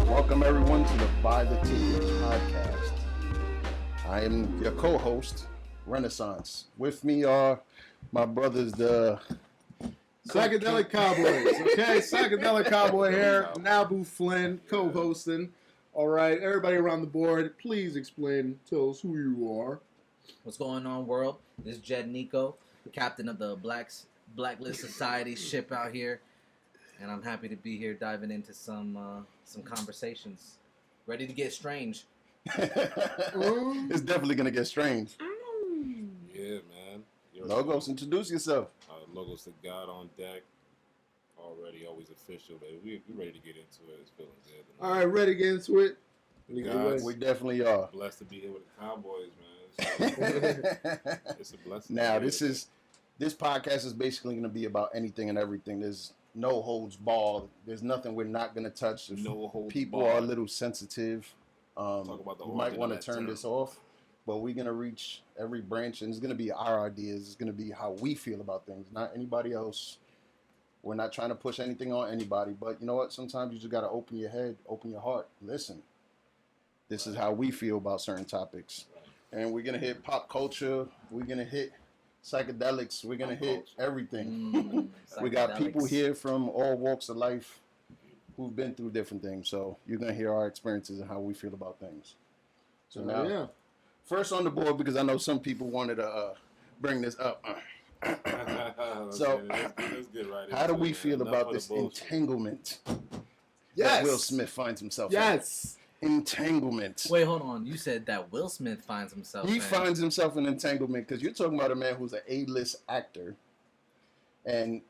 Welcome everyone to the By the Ticket podcast. I am your co-host, Renaissance. With me are my brothers, the Psychedelic Kowboys, okay? Psychedelic Cowboy here, Nabu, Flynn, co-hosting. All right, everybody around the board, please explain, tell us who you are. What's going on, world? This is NIKKO, captain of the Blacklist Society ship out here, and I'm happy to be here diving into some conversations. Ready to get strange. It's definitely gonna get strange. Yeah, man. LOWGOES, introduce yourself. LOWGOES to God on deck. Already, always official, baby. We ready to get into it. It's feeling good. All right, ready to get into it? God, We definitely are. blessed to be here with the Cowboys, man. It's a blessing. Now, this podcast is basically going to be about anything and everything. There's no holds barred. There's nothing we're not going to touch. If No holds people barred. are a little sensitive, Talk about the you might origin want of to that turn term. this off. But we're going to reach every branch, and it's going to be our ideas. It's going to be how we feel about things, not anybody else. We're not trying to push anything on anybody. But you know what? Sometimes you just got to open your head, open your heart, listen. This is how we feel about certain topics. And we're going to hit pop culture. We're going to hit psychedelics. We're going to hit everything. We got people Psychedelics. here from all walks of life who've been through different things. So you're going to hear our experiences and how we feel about things. So now, yeah. first on the board, because I know some people wanted to bring this up. So, let's get right How do into we it, feel man. about Enough of this the bullshit. entanglement that Yes. Will Smith finds himself Yes. in? Entanglement. Wait, hold on. You said that Will Smith finds himself. He in. finds himself in entanglement because you're talking about a man who's an A-list actor, and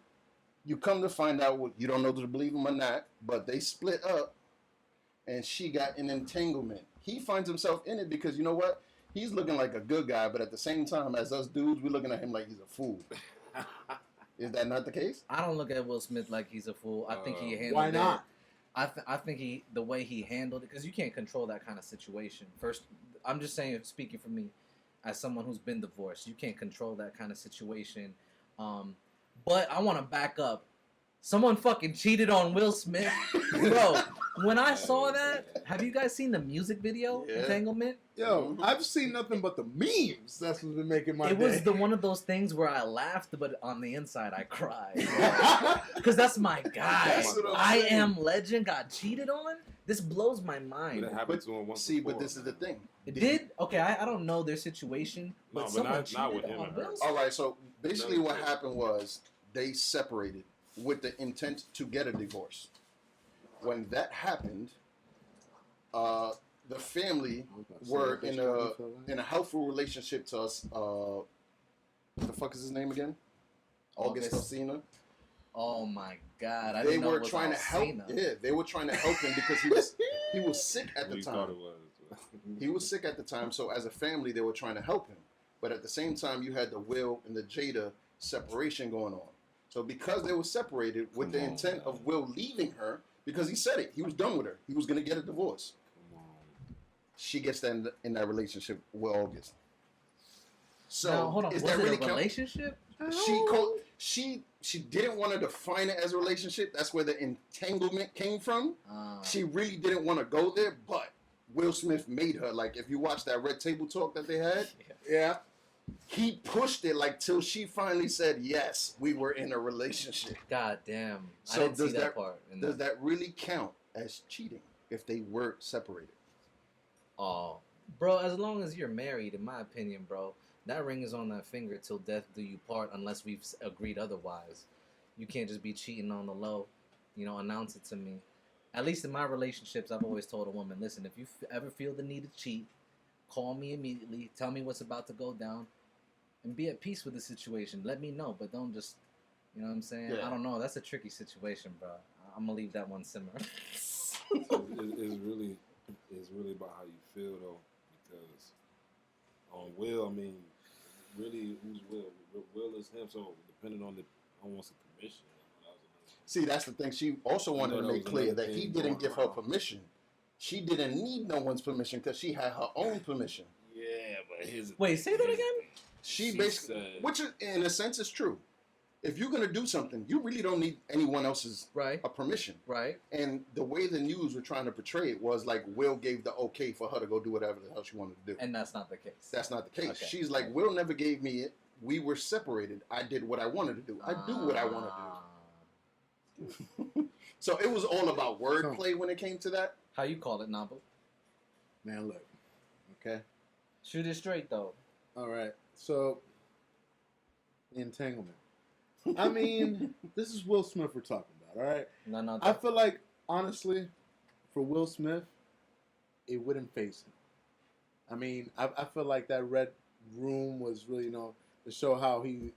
you come to find out what you don't know to believe him or not, but they split up, and she got an entanglement. He finds himself in it because you know what? He's looking like a good guy, but at the same time, as us dudes, we're looking at him like he's a fool. Is that not the case? I don't look at Will Smith like he's a fool. I think he handled Why it. not? I think the way he handled it, because you can't control that kind of situation. First, I'm just saying, speaking for me, as someone who's been divorced, you can't control that kind of situation. But I want to back up. Someone fucking cheated on Will Smith, bro. When I saw that, have you guys seen the music video, Yeah. Entanglement? Yo, I've seen nothing but the memes. That's what's been making my It day. was one of those things where I laughed, but on the inside I cried. Because that's my guy. That's what I'm I saying. Am Legend got cheated on? This blows my But mind. it happened to him once See, before, but this is the man. thing. It did? Okay, I don't know their situation, No, but but someone not cheated with him on and Will her. Smith. All right, so basically No, what no. happened was they separated with the intent to get a divorce. When that happened, the family were in a helpful relationship to us. What the fuck is his name again? August August. Alsina. Oh my god, I They didn't know were it was trying to help. Alsina. Yeah, they were trying to help him because he was sick at What the you thought time. it was. He was sick at the time, so as a family, they were trying to help him. But at the same time, you had the Will and the Jada separation going on. So because they were separated with the Come on, intent of man. Will leaving her, because he said it, he was done with her. He was going to get a divorce. Come on. She gets that in that relationship with August. So Now, hold on, is was that it really a count? relationship? She didn't want to define it as a relationship. That's where the entanglement came from. She really didn't want to go there, but Will Smith made her. Like, if you watch that Red Table Talk that they had, Yeah. he pushed it like till she finally said, yes, we were in a relationship. God damn. So I didn't see does that that- part. in Does that- that really count as cheating if they were separated? Oh. Bro, as long as you're married, in my opinion, bro, that ring is on that finger till death do you part unless we've agreed otherwise. You can't just be cheating on the low. Announce it to me. At least in my relationships, I've always told a woman, listen, if you ever feel the need to cheat, call me immediately, tell me what's about to go down, and be at peace with the situation. Let me know, but don't just, you know what I'm saying? Yeah. I don't know. That's a tricky situation, bro. I'm going to leave that one simmer. It's really about how you feel though, because on Will, I mean, really, who's Will? Will is him, so depending on almost the permission. See, that's the thing. She also wanted to that make was clear another that he thing didn't going give her around. permission she didn't need no one's permission because she had her own permission. Yeah, but here's the Wait, thing. say that again? She She basically, said- which is, in a sense is true. If you're gonna do something, you really don't need anyone else's Right, permission. right. And the way the news were trying to portray it was like Will gave the okay for her to go do whatever the hell she wanted to do. And that's not the case. That's not the case. Okay. She's like, Will never gave me it. We were separated. I did what I wanted to do. I do what I want to do. So it was all about wordplay when it came to that. How you call it, Nabu? Man, look. Okay. Shoot it straight, though. All right. So, entanglement. I mean, this is Will Smith we're talking about, all right? No. I feel like, honestly, for Will Smith, it wouldn't phase him. I mean, I feel like that Red Room was really, you know, to show how he's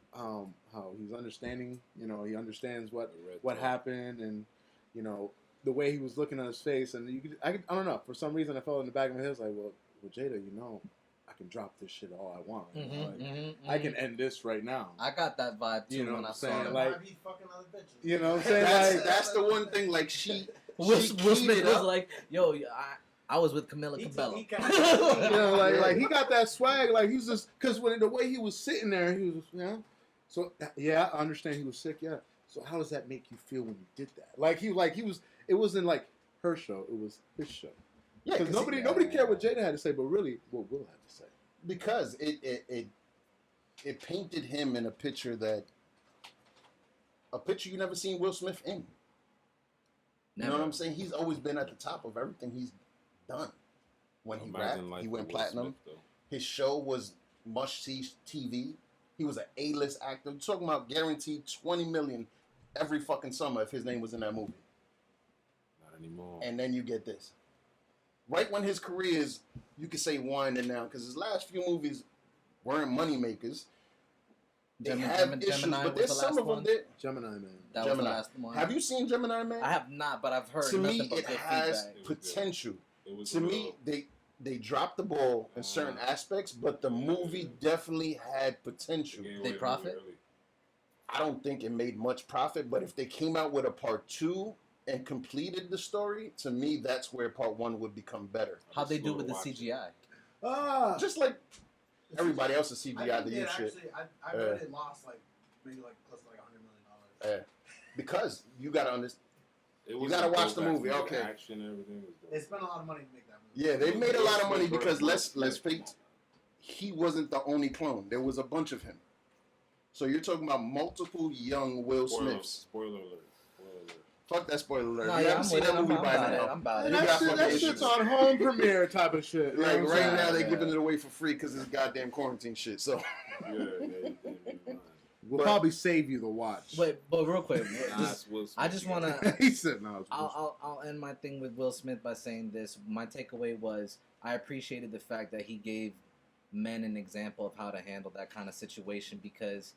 understanding. You know, he understands what happened, and you know the way he was looking at his face, and I don't know. For some reason, I felt in the back of my head, I was like, well, Jada, you know, I can drop this shit all I want. You know? Like, I can end this right now. I got that vibe too You know when what I I'm saw saying? it. Like, be fucking other bitches. You know what I'm saying? That's the one thing. Like Will she Smith keyed was up. like, "Yo, I was with Camila Cabello." He You know, like he got that swag. Like he's just because when the way he was sitting there, he was, you know. So yeah, I understand he was sick. Yeah. So how does that make you feel when you did that? Like he was. It wasn't like her show. It was his show. Yeah, Because nobody cared what Jada had to say, but really what Will had to say. Because it painted him in a picture you never seen Will Smith in. You know what I'm saying? He's always been at the top of everything he's done. When he rapped, he went platinum. His show was must-see TV. He was an A-list actor. I'm talking about guaranteed $20 million every fucking summer if his name was in that movie. Not anymore. And then you get this. Right when his career is, you could say, winding down, because his last few movies weren't money makers. They have issues, Gemini but was there's the some last of them one. that... Gemini Man. That was Gemini. the last one. Have you seen Gemini Man? I have not, but I've heard To nothing me, but it good has feedback. potential. It was To me, they dropped the ball in certain aspects, but the movie definitely had potential. They profit? I don't think it made much profit, but if they came out with a part 2 and completed the story, to me, that's where part 1 would become better. How'd they do with the CGI? Just like everybody else's CGI, I the think new it shit. actually, I read it lost maybe close to $100 million. Because you gotta understand. You You gotta watch the movie, okay. Action and everything was They dope. spent a lot of money to make that movie. Yeah, they made a lot of money because let's face, he wasn't the only clone. There was a bunch of him. So you're talking about multiple young Will Smiths. Spoiler alert. Fuck that spoiler alert. No, you yeah, haven't I'm seen with that it. movie I'm by about it. now. I'm about And it. You got fucking that issues. shit's on home premiere type of shit. You know Like what I'm right saying? now, they're Yeah. giving it away for free because it's goddamn quarantine shit. So We'll probably save you the watch. Wait, but real quick, I just want to. He said no. I'll end my thing with Will Smith by saying this. My takeaway was I appreciated the fact that he gave men an example of how to handle that kind of situation because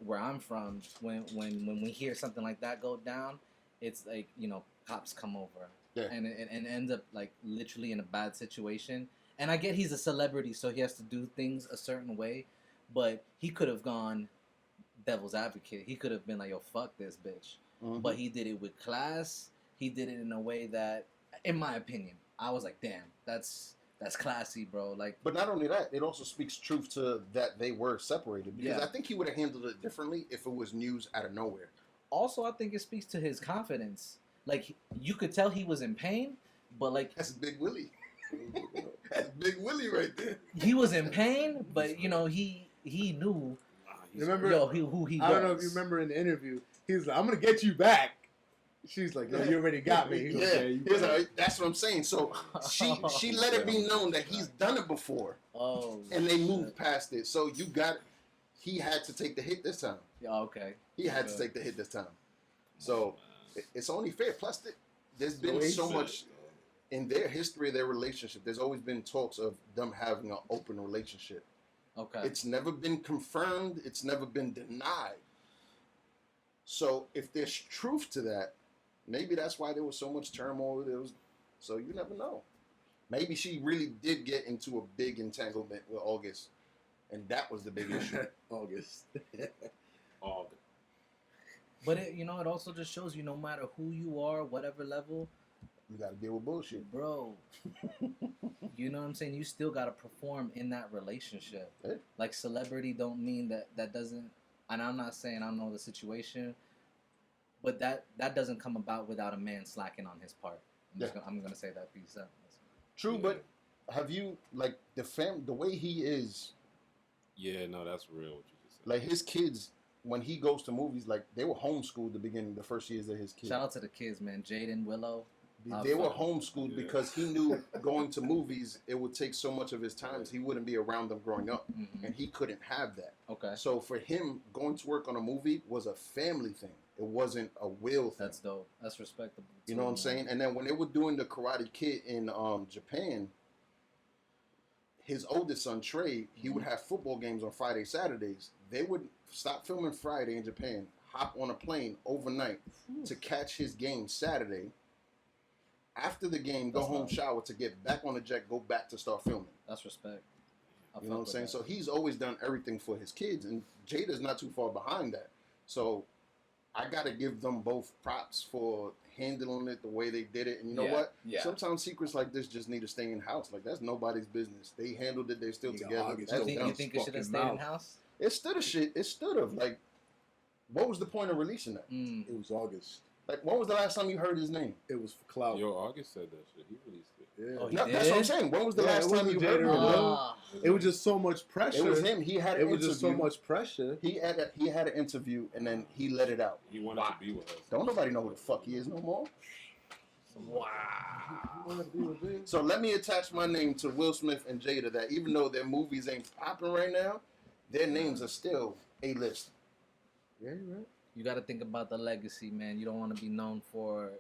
where I'm from, when we hear something like that go down, it's like, you know, cops come over and it ends up like literally in a bad situation. And I get he's a celebrity, so he has to do things a certain way, but he could have gone devil's advocate. He could have been like, yo, fuck this bitch. Mhm. But he did it with class. He did it in a way that, in my opinion, I was like, damn, that's classy, bro. Like, but not only that, it also speaks truth to that they were separated because Yeah. I think he would have handled it differently if it was news out of nowhere. also, I think it speaks to his confidence. Like, you could tell he was in pain, but like, That's Big Willie. That's Big Willie right there. he was in pain, but you know, he knew Remember? who he was. I don't know if you remember in the interview. He's like, "I'm gonna get you back." She's like, "No, you already got me." He goes, Yeah, you he's got me." like, that's what I'm saying. So she let it be known that he's done it before, Oh, and they shit. moved past it. So he had to take the hit this time. Yeah, okay. He had to take the hit this time. So it's only fair. Plus, there's been so much in their history of their relationship. There's always been talks of them having an open relationship. Okay. It's never been confirmed. It's never been denied. So if there's truth to that, maybe that's why there was so much turmoil. So you never know. Maybe she really did get into a big entanglement with August, and that was the big issue. August. But it, you know, it also just shows you no matter who you are, whatever level, you got to deal with bullshit. Bro. You know what I'm saying? You still got to perform in that relationship. Yeah. Like, celebrity don't mean that doesn't, and I'm not saying I know the situation, but that doesn't come about without a man slacking on his part. I'm gonna say that piece up. True, but have you, like, the way he is, Yeah, no, that's real. What you just said. like, his kids, when he goes to movies, like, they were homeschooled the first years of his kids. Shout out to the kids, man. Jaden, Willow. They were homeschooled Yeah. because he knew going to movies, it would take so much of his time. He wouldn't be around them growing up, and he couldn't have that. Okay. So for him, going to work on a movie was a family thing. It wasn't a will thing. That's dope. That's respectable. You know what I'm saying? And then when they were doing the Karate Kid in Japan, his oldest son, Trey, he would have football games on Friday, Saturdays. They would stop filming Friday in Japan, hop on a plane overnight to catch his game Saturday. After the game, go home, shower to get back on the jet, go back to start filming. That's respect. You know what I'm saying? So he's always done everything for his kids, and Jada's not too far behind that. So I got to give them both props for handling it the way they did it. And you know what? Yeah. Sometimes secrets like this just need to stay in house. Like, that's nobody's business. They handled it. They're still You got together. August. That's You them. think it should have fucking stayed in mouth. house? It stood of shit. It stood of. Like, what was the point of releasing that? Mm. It was August. Like, when was the last time you heard his name? It was for clout. Yo, August said that shit. He released it. Yeah. Oh, he No, that's what I'm did? saying. When was the Yeah, last it time wasn't you heard Jada him? or Will. Ah. It was just so much pressure. It was him. He had an It was interview. just so much pressure. He had an interview, and then he let it out. He wanted to be with us. Don't nobody know who the fuck he is no more. Wow. So let me attach my name to Will Smith and Jada, that even though their movies ain't popping right now, their names are still A-list. Yeah, you're right. You got to think about the legacy, man. You don't want to be known for,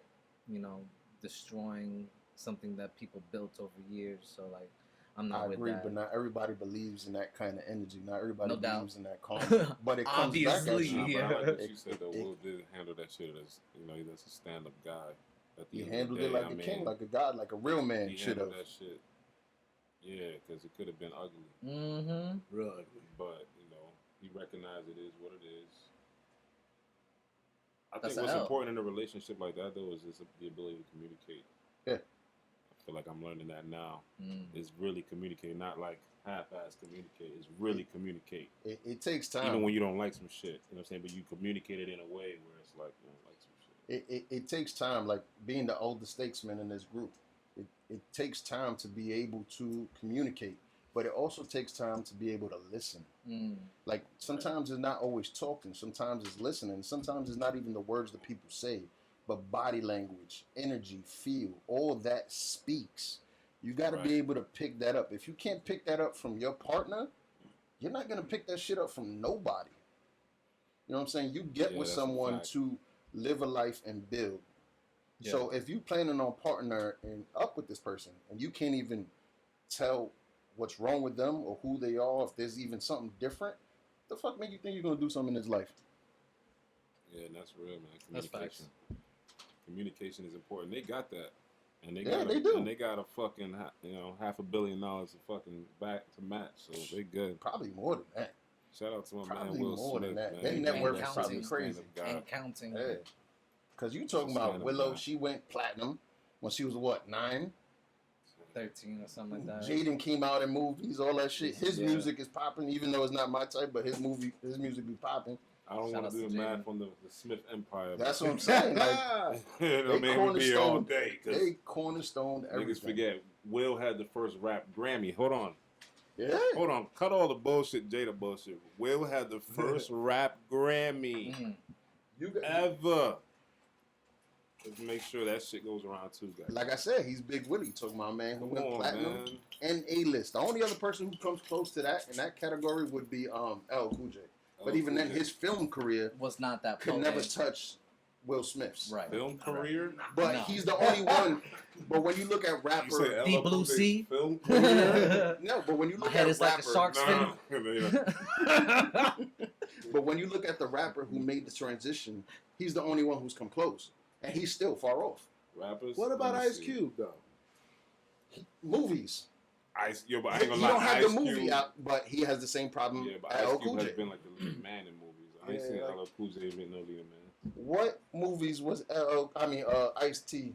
destroying something that people built over years. So, like, I'm not I with agree, that. but not everybody believes in that kind of energy. Not everybody No doubt. believes in that karma. But it comes back at Obviously, you. Nah, but I like what It- you said though. it- Will did handle that shit as that's a stand-up guy. At the He end of the handled day, it like I a mean, king, like a god, like a real man he should have. handled that shit. Yeah, because it could have been ugly, Mm-hmm. Real ugly. but he recognized it is what it is. I That's think a what's L. important in a relationship like that though is just the ability to communicate. Yeah. I feel like I'm learning that now. Mm. Is really communicate, not like half-ass communicate. It's really communicate. It takes time. Even when you don't like some shit, you know what I'm saying? But you communicate it in a way where it's like you don't like some shit. It takes time, like being the older statesman in this group. It takes time to be able to communicate, but it also takes time to be able to listen. Mm. Like, sometimes it's not always talking, sometimes it's listening, sometimes it's not even the words that people say, but body language, energy, feel, all that speaks. You got to Right. be able to pick that up. If you can't pick that up from your partner, you're not going to pick that shit up from nobody. You know what I'm saying? You get Yeah, with that's a someone fact. to live a life and build. Yeah. So if you planning on partner and up with this person and you can't even tell what's wrong with them or who they are, if there's even something different, the fuck make you think you're gonna do something in his life? Yeah, and that's real, man. That's Communication. Communication is important. They got that, and they Yeah, got they do. And they got a fucking $500 million to fucking back to match, so they good. Probably more than that. Shout out to my Probably man Will more Smith, than that. man. Their He net got worth that is probably stand-up crazy. guy. And counting. Yeah. Cause you talking Just about stand up Willow, guy. she went platinum when she was what, 9? 13 or something like that. Jaden came out in movies, all that shit. His Yeah. music is popping, even though it's not my type, but his music be popping. I don't Shout want out to do to the math Jaden. on the Smith Empire. That's what I'm saying. Like, you know, they man, we be all cornerstone- day. 'Cause they cornerstoned everything. niggas forget. Will had the first rap Grammy. Hold on. Yeah. Hold on. Cut all the bullshit, Jada bullshit. Will had the first rap Grammy Mm. You got, ever. Let's make sure that shit goes around too, guys. like I said, he's Big Willie. Talking about a man who Come went on, platinum man. and A-list. The only other person who comes close to that in that category would be LOWGOES. But even then, his film career Was not that could potent. never touch Will Smith's. Right. Film career? But No. he's the only one. But when you look at You rapper, say Deep LL Blue Cool J's Sea? Film career? no. But when you My look head at is like a rapper, shark's fin. Yeah. but when you look at the rapper who made the transition, he's the only one who's come close, and he's still far off. Rappers? What about Let me Ice see. Cube though? Movies. But I He ain't gonna don't lie. have Ice the movie Cube, out, but he has the same problem Yeah, but as Ice LL Cube Cool has J. been like the lead man in movies. I ain't Yeah, seen like- LL Cool J been no leader man. What movies was Ice-T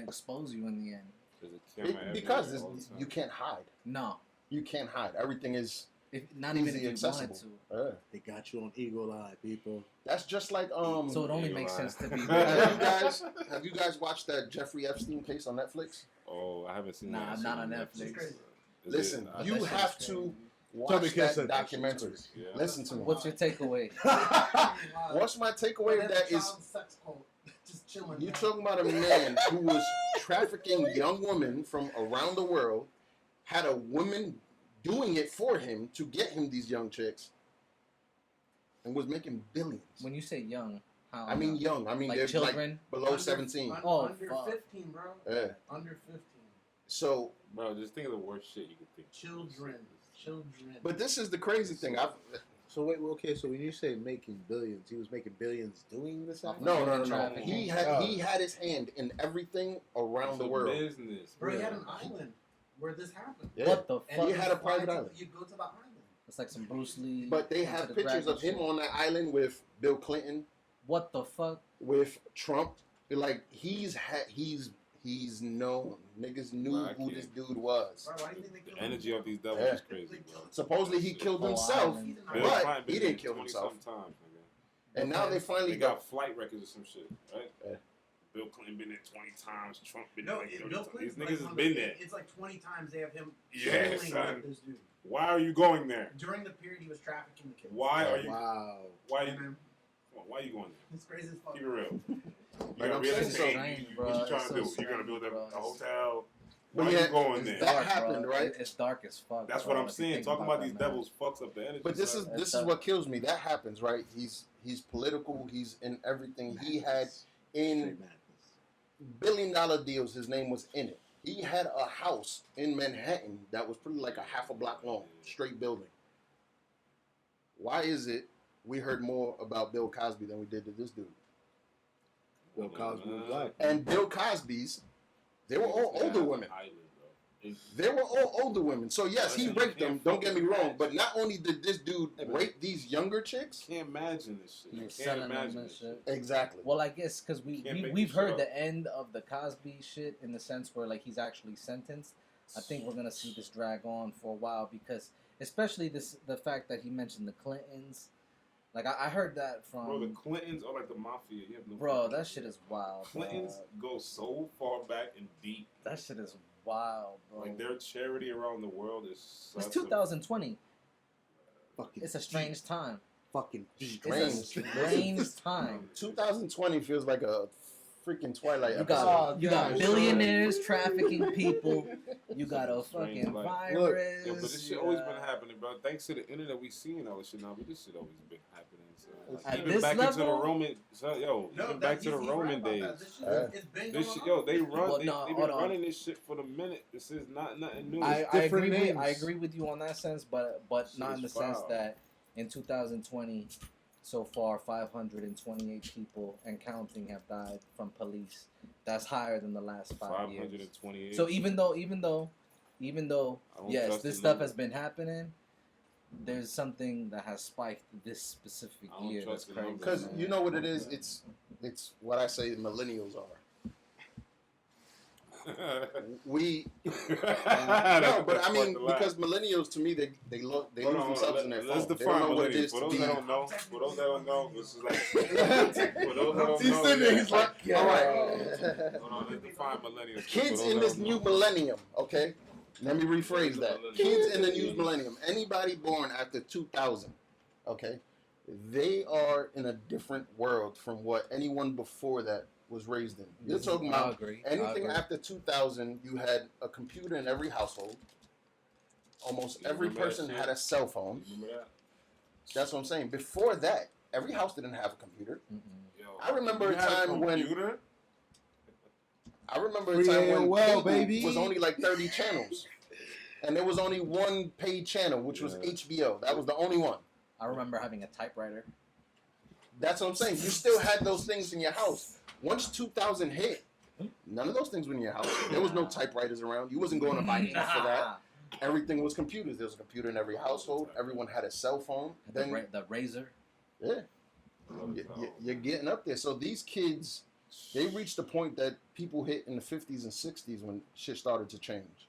expose you in the end. There's a camera Because everywhere all the time. you can't hide. No, You can't hide. Everything is not even if easy you accessible. wanted to. They got you on Eagle Eye, people. That's just like So it only Yeah, makes right. sense to be. have you guys watched that Jeffrey Epstein case on Netflix? Oh, I haven't seen Nah, that. not on It's Netflix. crazy. Is Listen, it- you that shit have is to crazy. watch Tommie can't that say that shit's documentary. crazy. Yeah. Listen to me. What's your takeaway? What's my takeaway of that is Child sex cult. Just chilling. you're man. talking about a man who was trafficking young women from around the world, had a woman doing it for him to get him these young chicks, and was making billions. When you say young, how? I mean young. I mean like they're children. like below 17. Oh, under fuck. 15, bro. Yeah. Under 15. So, Bro, just think of the worst shit you could think. Children. but this is the crazy thing. So wait, okay. So when you say making billions, he was making billions doing this act? No. Trafficking. He had his hand in everything around the world. Business. Bro, he had Yeah. an island where this happened. Yeah. What the And fuck? he had a fly private to- island. You go to the island. It's like some Bruce Lee. But they Into have the pictures Dragon of him shit. on that island with Bill Clinton, What the fuck? with Trump. Like he's known. Niggas knew Bro, I who can't. this dude was. Bro, why do you think they The killed him? energy of these devils Yeah. is crazy, bro. Supposedly he killed Oh, himself, island. Bill but Clinton been he didn't dead kill 20 himself. Sometimes, And now they finally they got flight records or some shit, right? Yeah. Bill Clinton been there 20 times. Trump been No, there like 30 Bill times. Clinton's These like niggas on has the- been there. It's like 20 times they have him Yeah, chilling son. with this dude. Why are you going there? During the period he was trafficking the kids. Why are you? Wow. Why Yeah, you? man. Come on, why are you going there? It's crazy as fuck. Keep it real. You Like got I'm real saying, estate. strange, What bro. you trying It's to do? so You're gonna build strange, a bro. hotel. But Why yeah, are you going it's there? that happened, bro. right? It's dark as fuck. That's bro, what I'm if you saying. think Talking about that, these man. devils fucks up the energy. But this son. is That's this is tough. what kills me. That happens, right? He's political. He's in everything. He had in Straight madness. billion-dollar deals. His name was in it. He had a house in Manhattan that was pretty like a half a block long, straight building. Why is it we heard more about Bill Cosby than we did to this dude? Bill Cosby was black. And Bill Cosby's, they were all older women. Island, bro. It's- They were all older women. So yes, he You raped them. can't Don't get me fucking wrong. imagine. But not only did this dude Hey, man. rape these younger chicks, Can't imagine this shit. He You was can't selling them imagine and this shit. shit. exactly. Well, I guess because Can't make we've this heard shit the end of the Cosby shit in the sense where like he's actually sentenced. I think we're gonna see this drag on for a while because especially the fact that he mentioned the Clintons. Like I heard that from Bro, the Clintons are like the mafia. You have no bro. fucking That idea. shit is wild. Clintons dog. go so far back and deep. That shit is wild, bro. Like their charity around the world is. It's such a- 2020. Fucking It's a strange time. Fucking deep. It's a strange time. 2020 feels like a freaking Twilight You episode. got you got God. billionaires trafficking people. You got a Strange fucking life. virus. Yo, but this shit you always got- been happening, bro. Thanks to the internet, we seeing all this shit now. But this shit always been happening. So, At even this back into level? the Roman, so, yo, No, even that- back to the he's right Roman about days. that. This shit, it's been This going shit, on. yo, they run. Well, they no, been hold on. running this shit for the minute. This is nothing new. I different agree. names. I agree with you on that sense, but Shit not in the is sense foul. that in 2020, so far 528 people and counting have died from police. That's higher than the last 5 years. 528. So even though I don't yes, trust this the stuff number. has been happening, there's something that has spiked this specific I don't year. That's trust the crazy. numbers. Because man. you know what it is? It's what I say millennials are. We no, but I mean because millennials to me they lose themselves in their Let's phone. They define don't know what it millennials. is For to those be. that don't know, this is like. For those that don't He's know, sitting there, yeah. he's like, All right, Hold on, let's define millennials. kids For those in that this don't new know. millennium. Okay, let me rephrase that. Kids in the new millennium. Anybody born after 2000, okay, they are in a different world from what anyone before that was raised in. You're talking I about agree. anything I agree. after 2000, you had a computer in every household. Almost You every remember that person shit? had a cell phone. Remember that? That's what I'm saying. Before that, every house didn't have a computer. Mm-mm. Yo, I remember you a had time when- computer? I remember a Free time when AOL, cable baby. was only like 30 channels. And there was only one paid channel, which was Yeah. HBO. That was the only one. I remember having a typewriter. That's what I'm saying. You still had those things in your house. Once 2000 hit, none of those things were in your house. There was no typewriters around. You wasn't going to buy ink for that. Everything was computers. There was a computer in every household. Everyone had a cell phone. Then, The razor. yeah, you're getting up there. So these kids They reached the point that people hit in the 50s and 60s when shit started to change.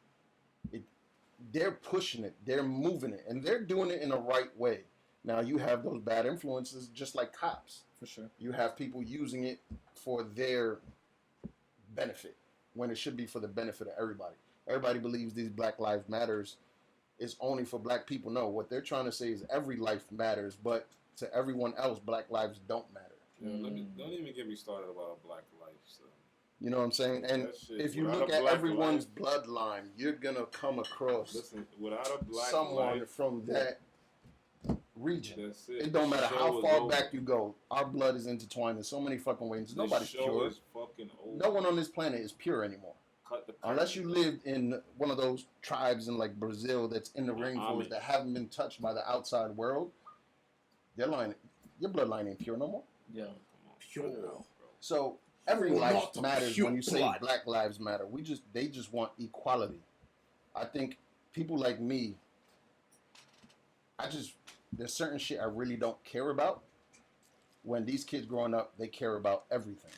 They're pushing it, they're moving it, and they're doing it in the right way. Now you have those bad influences, just like cops. For sure. You have people using it for their benefit when it should be for the benefit of everybody. Everybody believes these Black Lives Matters is only for black people. No, what they're trying to say is every life matters, but to everyone else, black lives don't matter. Yeah, don't even get me started about black life stuff. You know what I'm saying? And if you look at everyone's bloodline, you're gonna come across without a black someone life, from that region. That's it. It don't matter how far back you go. Our blood is intertwined in so many fucking ways. Nobody's pure. Is fucking over. No one on this planet is pure anymore. Unless you lived in one of those tribes in like Brazil that's in the rainforest that haven't been touched by the outside world, your bloodline ain't pure no more. Yeah. Pure. So every life matters when you say Black Lives Matter. They just want equality. I think people like me, there's certain shit I really don't care about. When these kids growing up, they care about everything.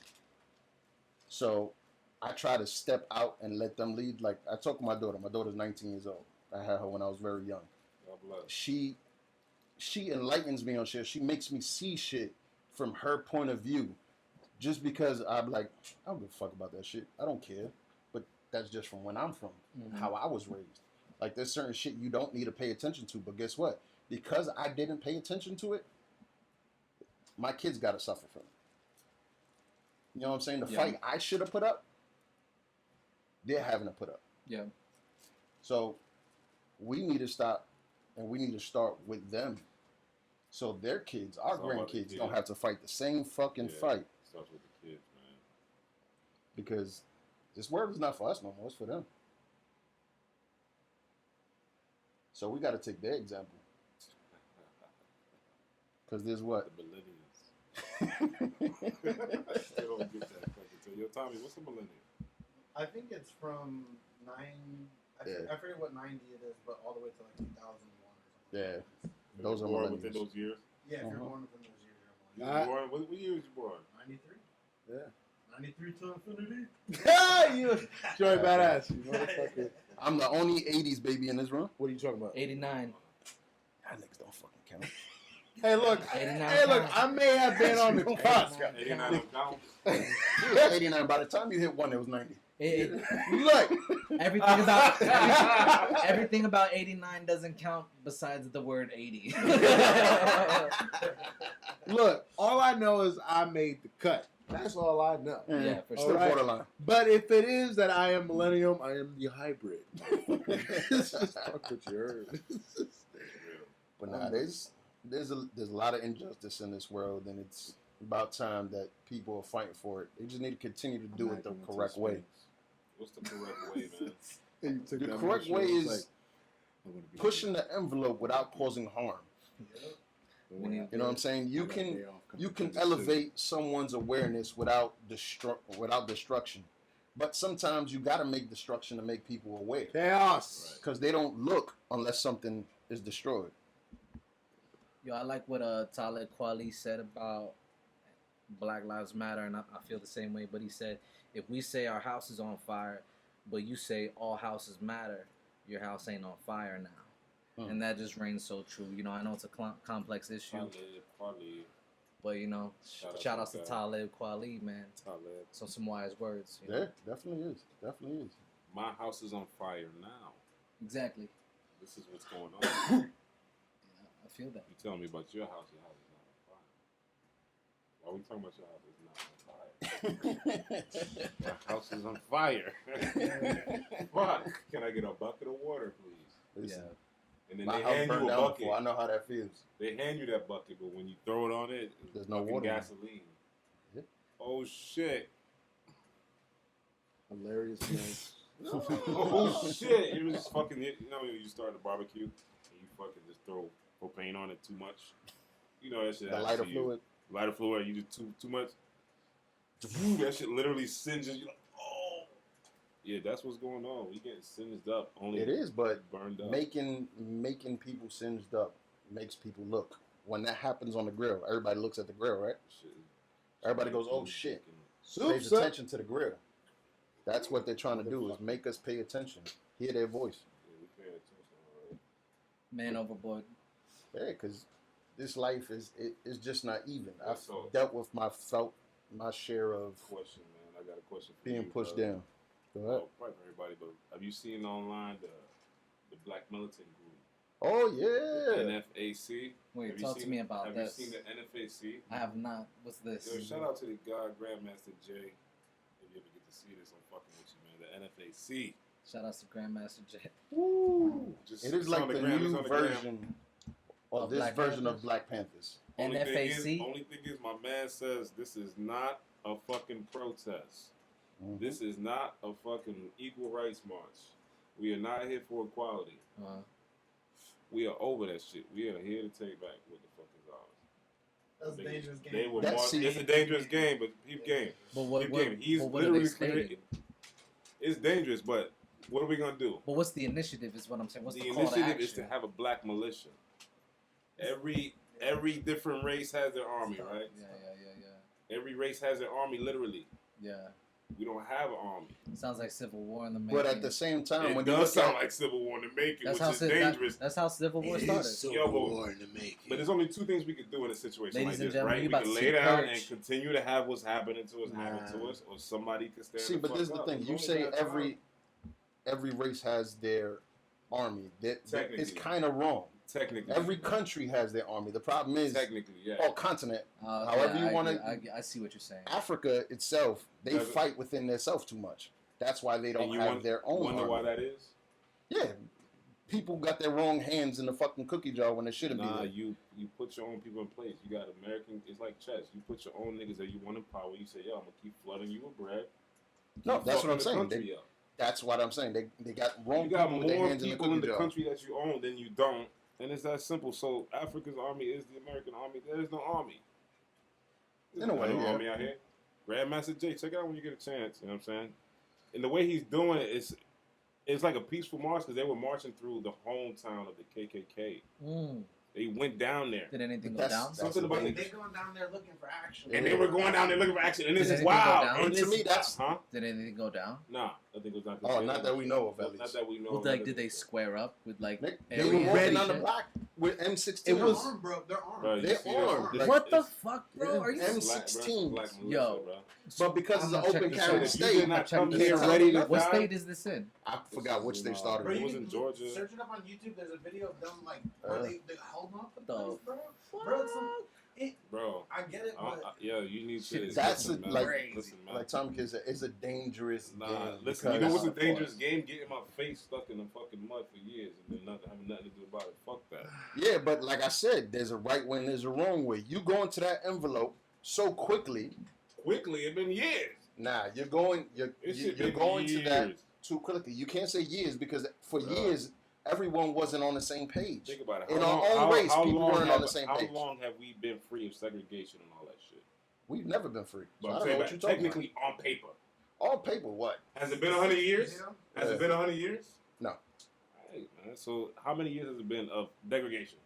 So I try to step out and let them lead. Like I talk to my daughter. My daughter's 19 years old. I had her when I was very young. God bless. She enlightens me on shit. She makes me see shit from her point of view. Just because I'm like, I don't give a fuck about that shit. I don't care. But that's just from when I'm from, how I was raised. Like there's certain shit you don't need to pay attention to. But guess what? Because I didn't pay attention to it, my kids got to suffer from it. You know what I'm saying? The fight I should have put up, they're having to put up. Yeah. So we need to stop and we need to start with them. So their kids, our grandkids, don't have to fight the same fucking fight. Starts with the kids, man. Because this world is not for us no more, it's for them. So we got to take their example. Because there's what? The millennials. I still don't get that fucking thing. Yo, Tommie, what's the millennial? I think it's from I forget what 90 it is, but all the way to like 2001 or something. Yeah. Those are born millennials. within those years? Yeah, if you're born within those years, you're You were born, what year was you born? 93? Yeah. 93 to infinity? You Joey Badass, you motherfucker. I'm the only 80s baby in this room. What are you talking about? 89. Y'all niggas don't fucking count. Hey, look. 89 Hey, look. I may have been on the cusp. 89 count. 89. By the time you hit one, it was 90. Look. Everything about 89 doesn't count besides the word 80. Look, all I know is I made the cut. That's all I know. Yeah, for Still sure. right. borderline. But if it is that I am millennium, I am the hybrid. Fuck what you heard. But nah, there's a lot of injustice in this world, and it's about time that people are fighting for it. They just need to continue to do it the correct way. What's the correct way, man? The correct way is pushing the envelope without causing harm. You know what I'm saying? You can elevate someone's awareness without destruction. But sometimes you got to make destruction to make people aware. Chaos. Because they don't look unless something is destroyed. Yo, I like what Talib Kweli said about Black Lives Matter, and I feel the same way. But he said, if we say our house is on fire, but you say all houses matter, your house ain't on fire now. And that just rings so true. You know, I know it's a complex issue. But, you know, shout outs to Talib Kweli, man. Talib. So some wise words. You Yeah, know? definitely is. Definitely is. My house is on fire now. Exactly. This is what's going on. I feel that. You tell me about your house is not on fire. Why are we talking about your house is not on fire? My house is on fire. Fuck. Can I get a bucket of water, please? Listen, And then my they house hand burned you a down bucket. before. I know how that feels. They hand you that bucket, but when you throw it on it, There's no water in it. gasoline. Yeah. Oh shit. Hilarious, man. Oh shit. It was just fucking, you know, you start a barbecue and you fucking just throw propane on it too much. You know that shit. The happens lighter to you. fluid. Lighter fluid, you do too much. That shit literally singes. You're like, oh. Yeah, that's what's going on. We getting singed up. Only It is, but burned up. making people singed up makes people look. When that happens on the grill, everybody looks at the grill, right? Shit. Everybody goes, oh shit. pays attention to the grill. That's what they're trying to do, is make us pay attention, hear their voice. Yeah, we pay attention, all right. Man overboard. Yeah, because this life is just not even. Yeah, I've so- dealt with my share of Question, man. I got a question for being you. pushed bro. down. Go ahead. Well, probably for everybody, but have you seen online the Black Militant Group? Oh The yeah. NFAC? Wait, Have you talk to seen- me about Have this. you seen the NFAC? I have not. What's this? Yo, shout out to the guy Grandmaster Jay. If you ever get to see this, I'm fucking with you, man. The NFAC. Shout out to Grandmaster J. Woo. Just, It is it's like on the gram, it's new on the gram. version of Of this Black version Panthers? of Black Panthers. Only NFAC? thing is, my man says this is not a fucking protest. Mhm. This is not a fucking equal rights march. We are not here for equality. We are over that shit. We are here to take back what the fuck is ours. That's a dangerous game. They were That's- marching. see- It's a dangerous game, but keep game. But what? Keep what game. He's but what are they literally stating? creating. It's dangerous, but what are we gonna do? But what's the initiative? Is what I'm saying. What's the, The call to initiative action? is to have a black militia. Every different race has their army, right? Yeah. Every race has their army, literally. Yeah. We don't have an army. Sounds like civil war in the making. But at the same time, It when you does look sound at like civil war in the making, that's which how is civ- dangerous. that's how civil war started. Yo, but there's only two things we could do in a situation Ladies and like this, gentlemen, right? you We about can to lay see down Purge. and continue to have what's happening to us happen to us, or somebody can stand see, the but fuck this is the up. thing. There's You only say that time. every race has their army. It's Technically. kind of wrong. Technically. Every country has their army. The problem is, Technically, yeah. or continent, Okay, however you I want agree. to. I see what you're saying. Africa itself, they Doesn't- fight within themselves too much. That's why they don't And you have their own wonder army. why that is? Yeah, people got their wrong hands in the fucking cookie jar when they shouldn't Nah, be. you put your own people in place. You got American. It's like chess. You put your own niggas that you want in power. You say, yo, I'm gonna keep flooding you with bread. No, Keep that's what fucking I'm the saying. country up. That's what I'm saying. They got wrong You got people with their more hands in the people in cookie the jar. country that you own than you don't, and it's that simple. So Africa's army is the American army. There is no army. There's In a way, no yeah. army out here. Grandmaster Jay, check it out when you get a chance. You know what I'm saying? And the way he's doing it, it's like a peaceful march because they were marching through the hometown of the KKK. They went down there. Did anything go That's- down? that's Something the about thing. They're going down there looking for action. And they were going down there looking for action, and this Did is anything go wild. down? And And to this me, is- that's- huh? Did anything go down? Nah, nothing goes down. Oh, not that we know of, at Not least. that we know. Well, of. like, did they square up with like? They areas? were walking Ready on the shit? block with M16. They're armed, bro. They're armed. Bro, you They're see that? armed. This- Like- What the it's fuck, bro? Are you? M- black, bro. M16s. Black militia, Yo. bro. But because I'm it's an gonna check open this carry out. If you state, did not check come this here out. ready to What die, state is this in? I forgot which they started Bro, with. you was can in Georgia. Search it up on YouTube. There's a video of them like Uh, where they held up the the place, bro. Bro, it's some, bro. I get it, but Yeah, you need to. Shit, that's listen, a- man. like- listen, man. Like Tom Kids said, it's a dangerous Nah, game. listen. You know because- what's a dangerous game? Getting my face stuck in the fucking mud for years and then having nothing to do about it. Fuck that. Yeah, but like I said, there's a right way and there's a wrong way. You go into that envelope so quickly. Quickly, it's been years. Nah, you're going. You're going to that years. too quickly. You can't say years because for Bruh. years everyone wasn't on the same page. Think about it. In our own race, people weren't on the same How page. long have we been free of segregation and all that shit? We've never been free. So But I I'm don't know saying, what you're talking technically on paper. about. On paper, what? Has it been 100 years? Yeah. Has it been 100 years? No. Hey, man. So how many years has it been of degradation?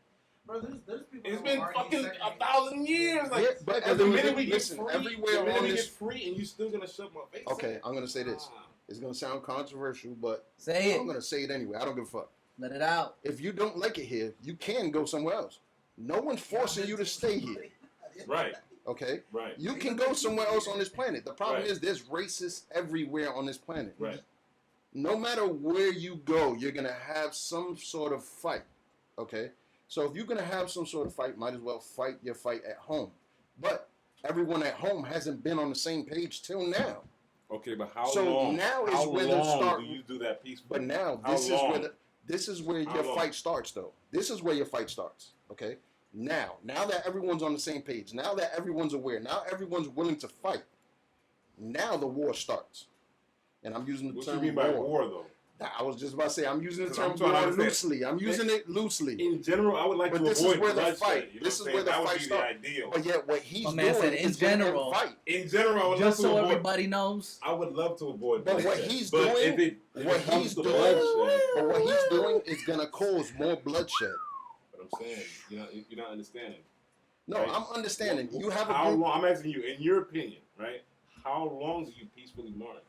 bro, there's people. It's who been argue fucking second- 1,000 years. Like, Yeah, but the every- minute we get listen, free, everywhere the minute on we this- get free, and you still gonna shut my face. Okay, up? I'm gonna say this. Nah. It's gonna sound controversial, but Say I'm it. gonna say it anyway. I don't give a fuck. Let it out. If you don't like it here, you can go somewhere else. No one's forcing you to stay here. Right, Okay? right, You can go somewhere else on this planet. The problem Right. is there's racists everywhere on this planet. right. No matter where you go, you're gonna have some sort of fight. Okay? So if you're gonna have some sort of fight, might as well fight your fight at home. But everyone at home hasn't been on the same page till now. Okay, but how So long? now is how where the long start- do you do that peacefully? But now How this is long? where How your long? fight starts, though. This is where your fight starts. Okay. Now that everyone's on the same page, now that everyone's aware, now everyone's willing to fight. Now the war starts, and I'm using the What you term mean by war. war, though? I was just about to say I'm using the 'Cause term I'm trying to war understand. loosely. I'm using it loosely. In general, I would like But to this is avoid where the bloodshed, fight- you know this what is I'm where the saying? That fight would be starts. the ideal. But yet, what he's My man doing said, is in gonna general. fight. In general, I would Just love so to avoid. everybody knows. I would love to avoid But what bloodshed. he's But doing- if it what comes he's to doing- bloodshed, But what he's doing is gonna cause more bloodshed. but I'm saying, you're not understanding. No, Right. I'm understanding. You have How a group. long? I'm asking you, in your opinion, right? how long do you peacefully march?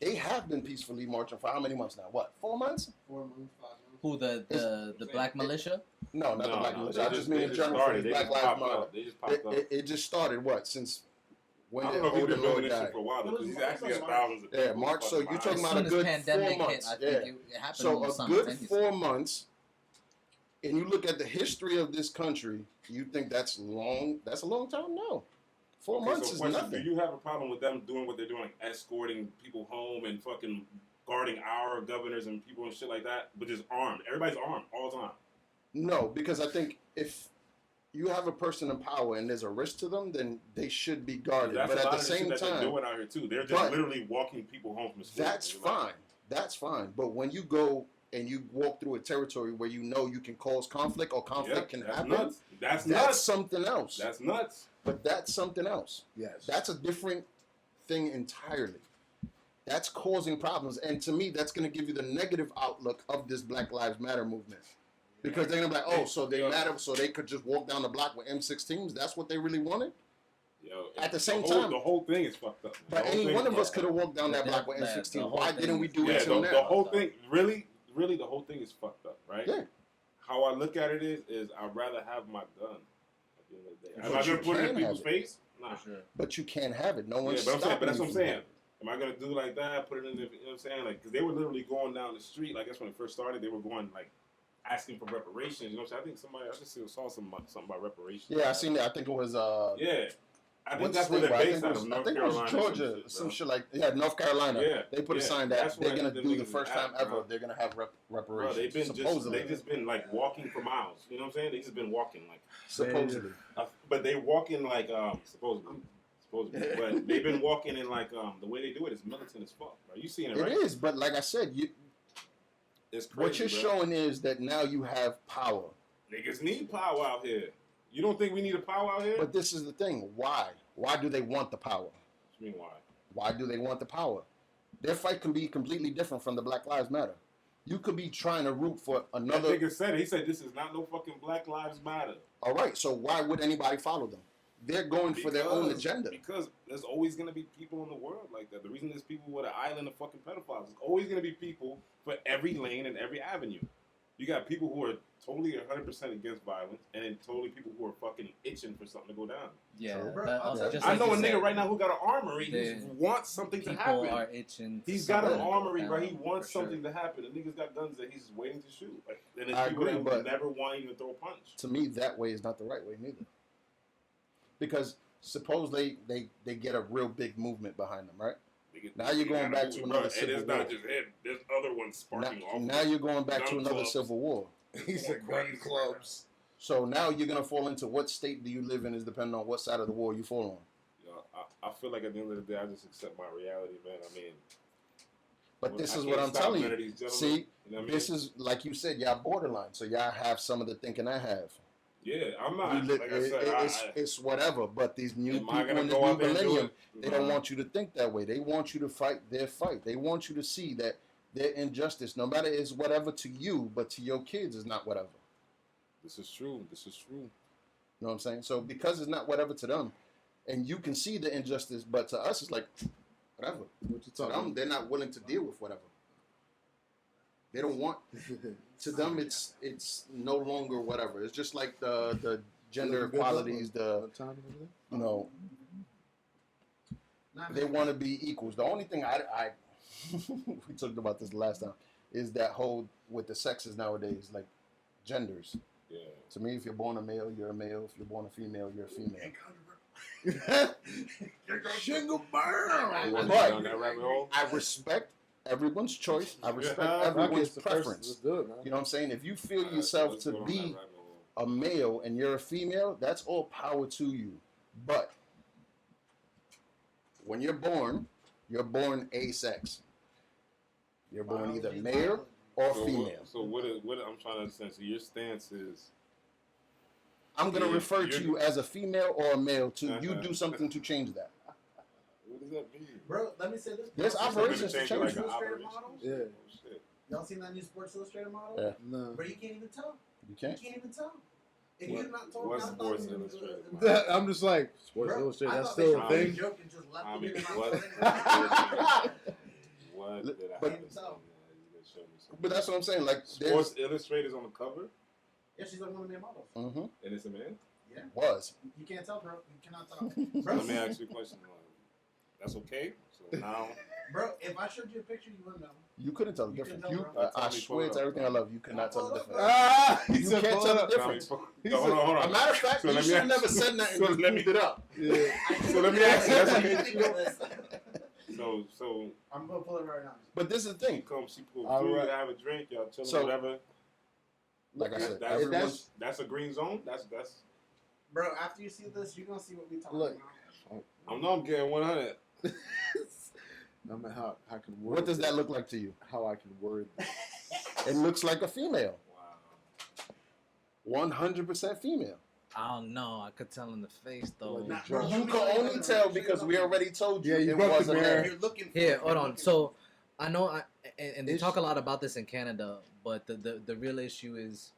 They have been peacefully marching for how many months now? What, 4 months? 4 months, 5 months. Who the black militia? No, not the black militia. I just mean in they general for started. the They Black just Lives popped Matter. up. They just popped up. It just started what since when I did don't know if he's Older been building Lord this shit die? for a while because he's actually got March. thousands of people. Yeah, March. So you're talking As about soon a as good pandemic 4 hit, months. I Yeah. think it happened So almost a good simultaneously. 4 months, and you look at the history of this country, you think that's long? That's a long time? No, 4 months so is question, nothing. do you have a problem with them doing what they're doing, like escorting people home and fucking guarding our governors and people and shit like that, but just armed? Everybody's armed all the time. No, because I think if you have a person in power and there's a risk to them, then they should be guarded. That's But a at lot the of the same shit that they're time, doing out here too. They're just but literally walking people home from school. that's fine. That's fine. But when you go and you walk through a territory where you know you can cause conflict or conflict can that's happen, nuts. That's that's nuts. something else. That's nuts. But that's something else. Yes. That's a different thing entirely. That's causing problems. And to me, that's going to give you the negative outlook of this Black Lives Matter movement. Because they're going to be like, oh, so they matter, so they could just walk down the block with M16s? That's what they really wanted? Yo, At the same whole, time- the whole thing is fucked up. But The whole any thing one is of us fucked could have up. walked down that block with The M16s. whole Why thing didn't we is- do Yeah, it till the now? whole thing, really, the whole thing is fucked up, right? Yeah. How I look at it is I'd rather have my gun at the end of the day. Am But I you going to put it in can people's have it. face? Nah. For sure. But you can't have it. No Yeah, one's but I'm saying, stopping but that's you what I'm from saying. having it. Am I gonna do like that? Put it in the, you know what I'm saying? Like, because they were literally going down the street. Like, I guess when it first started, they were going like asking for reparations. You know what I'm saying? I think I just saw something about reparations. Yeah, I seen that. I think it was Yeah, I think what's that's the where state? they're I based think out it was, of, I North think it was Carolina. Georgia, some shit like North Carolina. Yeah, They put a yeah, sign that's that they're where gonna them do the niggas first is time at, ever. bro. They're gonna have Bro, reparations. they just been like walking for miles. You know what I'm saying? They just been walking like supposedly. but they walking like supposedly, but they've been walking in like the way they do it is militant as fuck. Bro. You seen it, right? It is, but like I said, It's crazy. what you're bro. showing is that now you have power. Niggas need power out here. You don't think we need a power out here? But this is the thing. Why? Why do they want the power? What you mean why? Why do they want the power? Their fight can be completely different from the Black Lives Matter. You could be trying to root for That another. nigga said it. He said this is not no fucking Black Lives Matter. All right, so why would anybody follow them? They're going for their own agenda. Because there's always gonna be people in the world like that. The reason there's people with an island of fucking pedophiles. There's always gonna be people for every lane and every avenue. You got people who are totally 100% against violence, and then totally people who are fucking itching for something to go down. Yeah, So, but also, yeah. just I like know you a nigga said, right now who got an armory the who wants something to people happen. are itching. for He's got an something to go armory, down, bro. He wants for sure. something to happen. The nigga's got guns that he's just waiting to shoot. Like, and there's I people agree, that but- would never want even to throw a punch. To me, that way is not the right way neither. Because suppose they get a real big movement behind them, right? Now you're going back to another And civil it's war. not just him. There's other ones sparking off. Now you're going back to Gun another clubs. civil war. He said gun clubs. So now you're gonna fall into what state do you live in is depending on what side of the war you fall on. You know, I feel like at the end of the day, I just accept my reality, man. I mean, But this I is can't what I'm stop telling none you. of these gentlemen, See, you know what I this mean? is like you said, y'all borderline, so y'all have some of the thinking I have. Yeah, I'm We not. li- Like I said, it's whatever. But these new am people I in gonna the go new out there and do millennium, it? they don't want you to think that way. They want you to fight their fight. They want you to see that their injustice, no matter is whatever to you, but to your kids is not whatever. This is true. This is true. You know what I'm saying? So because it's not whatever to them, and you can see the injustice, but to us it's like whatever. What you To talking them, they're not willing to deal with whatever. They don't want. To them, it's no longer whatever. It's just like the gender equalities. You know, they want to be equals. The only thing I we talked about this last time is that whole with the sexes nowadays, like genders. Yeah. To me, if you're born a male, you're a male. If you're born a female, you're a female. Shingle You burn. want to But- go down that rabbit hole? I respect everyone's choice. I respect Yeah. everyone's Let's preference. do it, man. You know what I'm saying? If you feel Alright, yourself let's to go down be that rabbit hole. a male and you're a female, that's all power to you. But when you're born A-sex. You're born either male or So female. what I'm trying to understand? So your stance is I'm going to Yeah, refer to you're- you as a female or a male to you Uh-huh. do something to change that. what does that mean? Bro, let me say this. There's Y'all seen operations that to new change Sports it. Illustrated Operations. model? Yeah. Oh, shit. Y'all seen that new Sports Illustrated model? Yeah. No. Bro, you can't even tell. You You can't? can't even tell. If you're not told What's me, I'm Sports not- Illustrated? I'm just like Sports Bro, Illustrated. I That's thought they still should a be thing. joking, just left I it mean, in my what? phone. What did I But- have to say? You gotta show me something. But that's what I'm saying. Like, Sports Illustrated is on the cover, Yeah, she's like one of their models. Mm-hmm. and it's a man. Yeah, Was. you can't tell, bro. You cannot tell, bro. Let me ask you a question. That's okay. So now, Bro, if I showed you a picture, you wouldn't know. You couldn't tell the You difference. couldn't You, tell, bro. I Tommy, swear pull it to up. everything I love, you cannot tell the Pull it up, difference. Ah, You can't tell the Tommy, difference. hold on. A matter of fact, So you let me should have ask- never said nothing. so Just let me- moved it up. Yeah. So let me ask you, that's I okay. didn't think of this. So I'm gonna pull it right now. But this is the thing. she pulled All through, right. you have a drink, y'all chilling, So- whatever. Like I said, That's, everyone's. that's a green zone. That's. Bro, after you see this, you're gonna see what we talking Look. about. I know I'm getting 100. I mean, how can word What does this? that look like to you? How I can word this. It looks like a female. Wow. 100% female. I don't know. I could tell in the face though. Like Nah, Bro, bro, You let me can show only you tell the- because we already told you Yeah, you it broke the was a mirror. man. You're looking for Here, it. hold You're on. looking So I know, and they It's- talk a lot about this in Canada, but the real issue is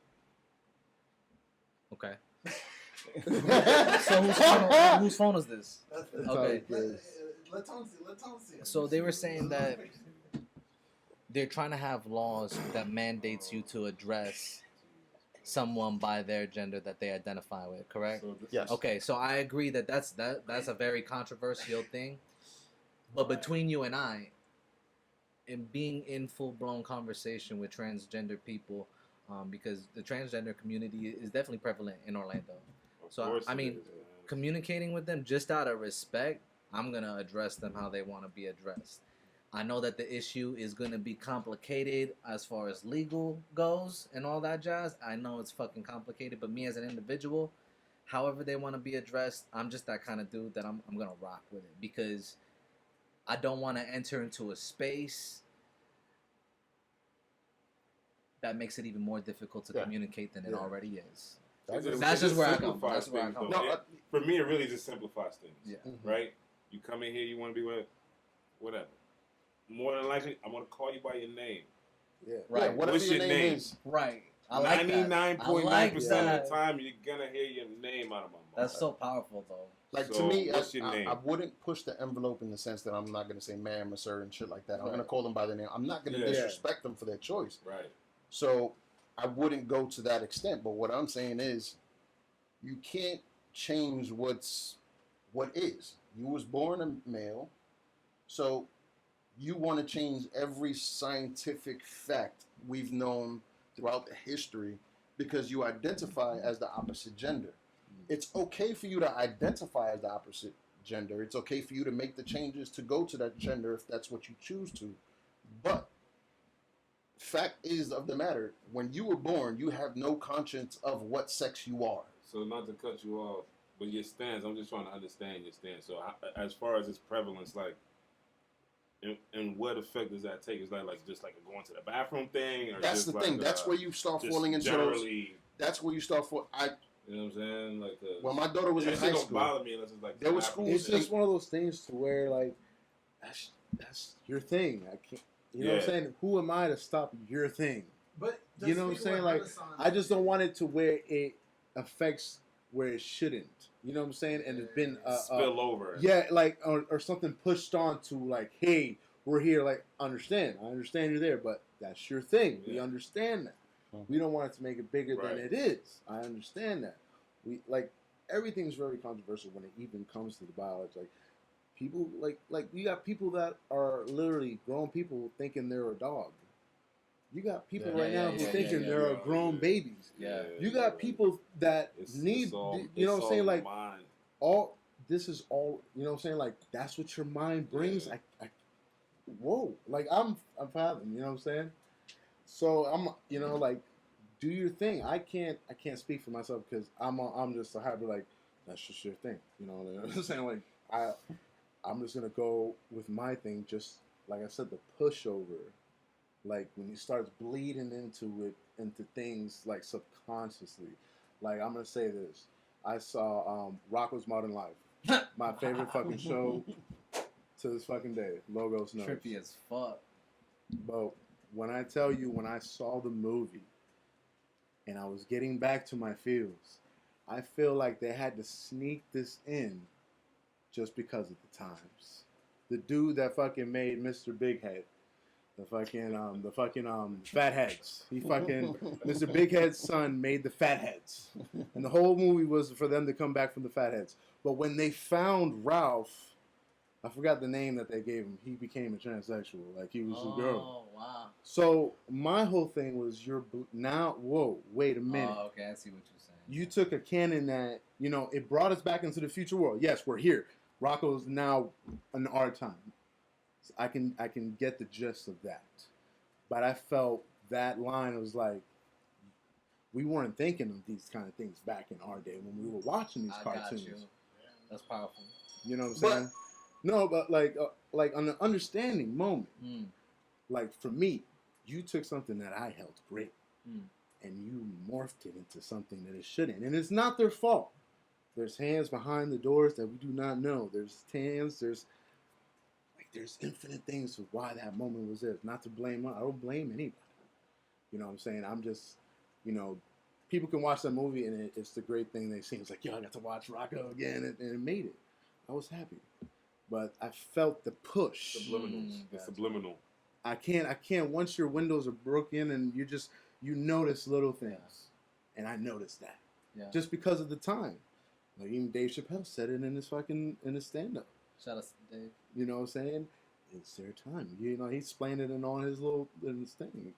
okay. So whose phone is this? That's That's Okay. how it goes. Let Tom see. Let Tom see. So they were saying that they're trying to have laws that mandates you to address someone by their gender that they identify with, correct? Yes. Okay, so I agree that that's a very controversial thing. But between you and I, in being in full-blown conversation with transgender people, because the transgender community is definitely prevalent in Orlando. Of So, course I it mean, is, man. Communicating with them just out of respect, I'm going to address them how they want to be addressed. I know that the issue is going to be complicated as far as legal goes and all that jazz. I know it's fucking complicated, but me as an individual, however they want to be addressed, I'm just that kind of dude that I'm going to rock with it because I don't want to enter into a space that makes it even more difficult to Yeah. communicate than it Yeah. already is. That's It That's just where I come. simplifies That's where I things, come. though. No, For me, it really just simplifies things. Yeah. Right? You come in here, you want to be with whatever. More than likely, I'm going to call you by your name. Yeah. Right. Yeah, whatever What's your your name name? is. Right. I like that. 99.9% I of the time, you're going to hear your name out of my mouth. That's so powerful, though. Like So, to me, what's your name? I wouldn't push the envelope in the sense that I'm not going to say ma'am or sir and shit like that. I'm Right. going to call them by their name. I'm not going to Yeah. disrespect them for their choice. Right. So I wouldn't go to that extent. But what I'm saying is, you can't change what is. You was born a male, so you want to change every scientific fact we've known throughout the history because you identify as the opposite gender. It's okay for you to identify as the opposite gender. It's okay for you to make the changes to go to that gender if that's what you choose to. But fact is of the matter, when you were born, you have no conscience of what sex you are. So not to cut you off, but your stance, I'm just trying to understand your stance. So as far as its prevalence, like, and what effect does that take? Is that like just like a going to the bathroom thing? Or That's just the like, thing. That's where you start just falling into those. generally, That's where you start for. you know what I'm saying? Like, When my daughter was in that high shit don't school, bother me unless it's like there the was bathroom schools It's thing. just one of those things to where like that's your thing. I can't. You know what I'm Yeah. saying? Who am I to stop your thing? But You know what I'm saying? Like, I just don't want it to where it affects where it shouldn't. You know what I'm saying? And it's been spill over. yeah, like or something pushed on to like, hey, we're here. Like, I understand you're there, but that's your thing. We Yeah. understand that. Mhm. We don't want it to make it bigger Right. than it is. I understand that. We like everything's very controversial when it even comes to the biology. Like people like you got people that are literally grown people thinking they're a dog. You got people Yeah. right Yeah, now yeah, who yeah, thinking yeah, they're yeah. grown babies. Yeah. You got people that need, you know what I'm saying? Like, mind. all this is all, you know what I'm saying? Like, that's what your mind brings. Yeah. I whoa, like I'm fathom, you know what I'm saying? So I'm, you know, like, do your thing. I can't speak for myself because I'm just a habit, like, that's just your thing, you know what I'm saying? Like, I'm just gonna go with my thing. Just like I said, the pushover, like when he starts bleeding into things like subconsciously. Like, I'm gonna say this. I saw Rocco's Modern Life, my favorite fucking show to this fucking day. LOWGOES knows. Trippy as fuck. But when I tell you, when I saw the movie and I was getting back to my feels, I feel like they had to sneak this in just because of the times. The dude that fucking made Mr. Big Head, the fucking fatheads. He fucking Mr. Big Head's son made the fatheads, and the whole movie was for them to come back from the fatheads. But when they found Ralph, I forgot the name that they gave him. He became a transsexual, like he was a girl. Oh wow! So my whole thing was, now. Whoa, wait a minute. Oh, okay, I see what you're saying. You took a canon that it brought us back into the future world. Yes, we're here. Rocco's now in our time. So I can get the gist of that, but I felt that line was like, we weren't thinking of these kind of things back in our day when we were watching these cartoons. Got you. That's powerful. You know what I'm saying? No, but like on an understanding moment, like for me, you took something that I held great, and you morphed it into something that it shouldn't, and it's not their fault. There's hands behind the doors that we do not know. There's hands. There's infinite things of why that moment was there. Not to blame. I don't blame anybody. You know what I'm saying? I'm just, people can watch that movie and it's the great thing they see. It's like, yo, I got to watch Rocco again, and it made it. I was happy, but I felt the push. Subliminals. The subliminal. I can't. Once your windows are broken and you notice little things, and I noticed that just because of the time. Like even Dave Chappelle said it in his stand-up. Shout out to Dave. You know what I'm saying? It's their time. He explained it in all his his thing.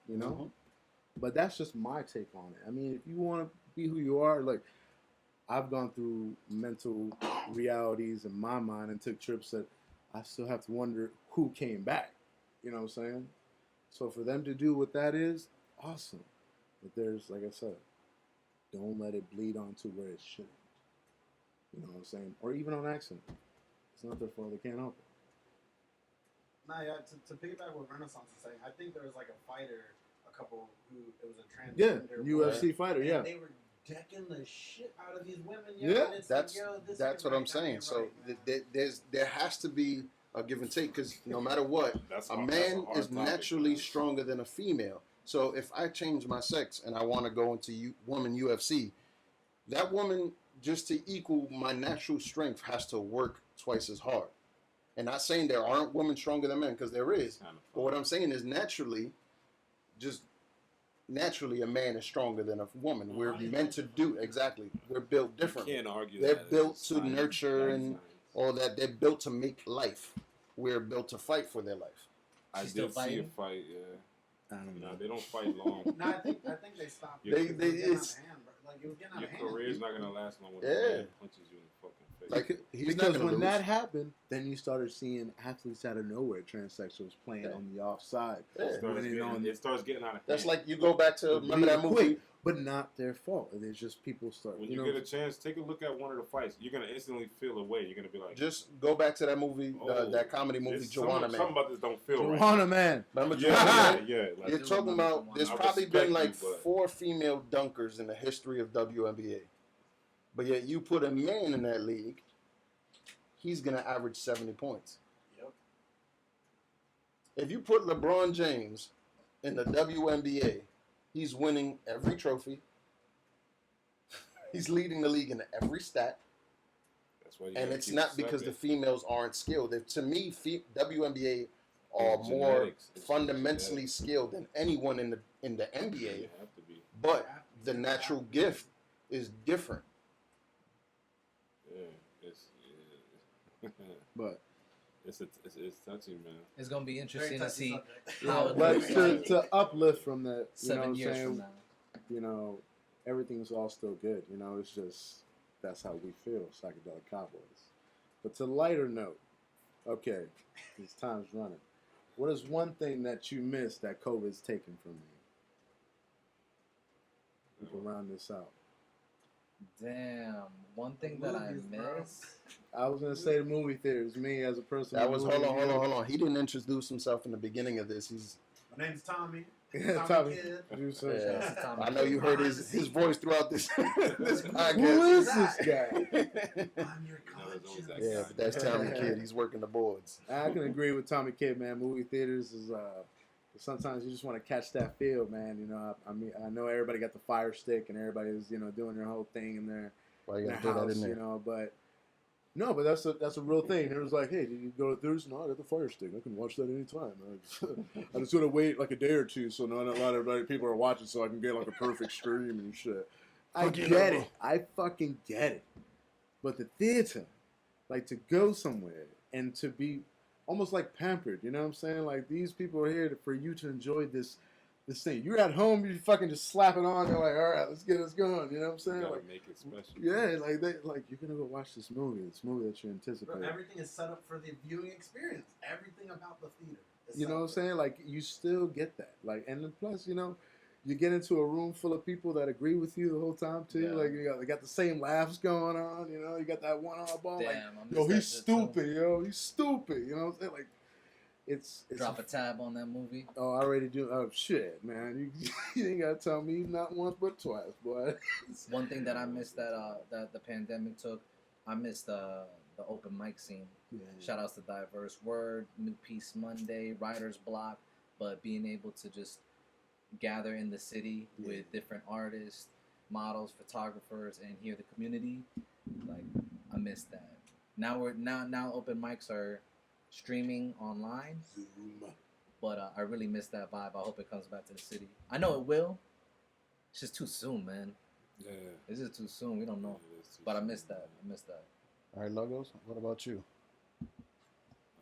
But that's just my take on it. I mean, if you want to be who you are, like I've gone through mental realities in my mind and took trips that I still have to wonder who came back. You know what I'm saying? So for them to do what that is, awesome. But there's, like I said, don't let it bleed onto where it shouldn't. You know what I'm saying? Or even on accident. It's not their fault. They can't help it. Nah, yeah, to piggyback what Renaissance is saying, I think there was like a fighter, a couple who, it was a transgender. UFC fighter, and they were decking the shit out of these women. Yeah, and it's that's like, yo, this that's ain't what right, I'm that saying. ain't So right, there has to be a give and take, because no matter what, That's a hard- man that's a hard is topic, naturally man. stronger than a female. So if I change my sex and I want to go into woman UFC, that woman, just to equal my natural strength, has to work twice as hard. And not saying there aren't women stronger than men, because there is. But what I'm saying is naturally, a man is stronger than a woman. We're meant to do, exactly. We're built differently. You can't argue They're that. built It's to science. nurture That's and science. all that. They're built to make life. We're built to fight for their life. I She's still did see a fighting? fight, I don't know. No, they don't fight long. No, I think they stopped. They- it. It was getting out of it's- hand, bro. Like, it was getting out Your of hand. career's not gonna last long when Yeah. a man punches you in the fucking face. Like he's not Because gonna when lose. that happened, then you started seeing athletes out of nowhere, transsexuals playing on the offside. Yeah. It starts getting out of hand. That's like you go back to remember that movie. Quick, but not their fault. It's just people start. When you get a chance, take a look at one of the fights. You're gonna instantly feel a way. You're gonna be like, Just go back to that movie, oh, that comedy movie, Joanna something Man. about this don't feel right. Joanna Man. Remember Yeah, Joanna Man? yeah. Like, You're talking about there's I probably respect been like you, but- 4 female dunkers in the history of WNBA. But yet you put a man in that league, he's going to average 70 points. Yep. If you put LeBron James in the WNBA, he's winning every trophy. He's leading the league in every stat. that's why you And gotta it's keep not it because the separate. females aren't skilled. To me, WNBA are It's more genetics. It's fundamentally genetics. skilled than anyone in the You NBA. have to be. But the natural gift is different. Yeah, But it's touchy, man. It's gonna be Very interesting to touchy see subject. how it but looks to uplift from that, you know what 7 I'm years saying? from now. You know, everything's all still good. You know, it's just that's how we feel, Psychedelic Cowboys. But to lighter note, okay, this time's running. What is one thing that you missed that COVID's taken from you? We can round this out. Damn, one thing that I Movies, bro. miss. I was gonna say the movie theaters. Me as a person. That who was moved hold on. He didn't introduce himself in the beginning of this. He's My name's Tommie. Yeah, Tommy Tommy. Kid. You said Yeah. This is Tommie. I know you heard his voice throughout this this Who podcast. is this guy? I'm your always conscience. that Yeah, but that's Tommy Kid. He's working the boards. I can agree with Tommy Kid, man. Movie theaters is sometimes you just want to catch that feel, man. You know, I mean, I know everybody got the fire stick and everybody's doing their whole thing in there. Why you in a gotta throw that house, in there? you know. But no, but that's a real thing. It was like, hey, did you go to Thursday? No, I got the Fire Stick. I can watch that anytime. I just gotta wait like a day or two, so not a lot of people are watching, so I can get like a perfect stream and shit. I get it. I fucking get it. But the theater, like to go somewhere and to be almost like pampered, you know what I'm saying? Like these people are here for you to enjoy this thing. You're at home, you fucking just slap it on. You're like, all right, let's get this going. You know what I'm saying? You gotta Like, make it special. yeah, like you're gonna go watch this movie that you're anticipating. Bro, everything is set up for the viewing experience. Everything about the theater. You know what I'm saying? Like you still get that. Like, and then plus, you know, you get into a room full of people that agree with you the whole time too. Yeah. Like they got the same laughs going on. You know, you got that one oddball. Damn, Like, I miss yo, that he's shit, stupid. too. Yo, he's stupid. You know what I'm saying? Like, it's Drop a tab on that movie. Oh, I already do. Oh shit, man! You ain't gotta tell me not once but twice, boy. One thing that I missed that the pandemic took, I missed the open mic scene. Yeah. Shout outs to Diverse Word, New Peace Monday, Writer's Block, but being able to just gather in the city with different artists, models, photographers, and hear the community, like I missed that. Now open mics are streaming online, but I really miss that vibe. I hope it comes back to the city. I know it will. It's just too soon, man. Yeah. It's just too soon. We don't know. Yeah, it is too But I soon, miss that. man. I miss that. All right, Logos. What about you?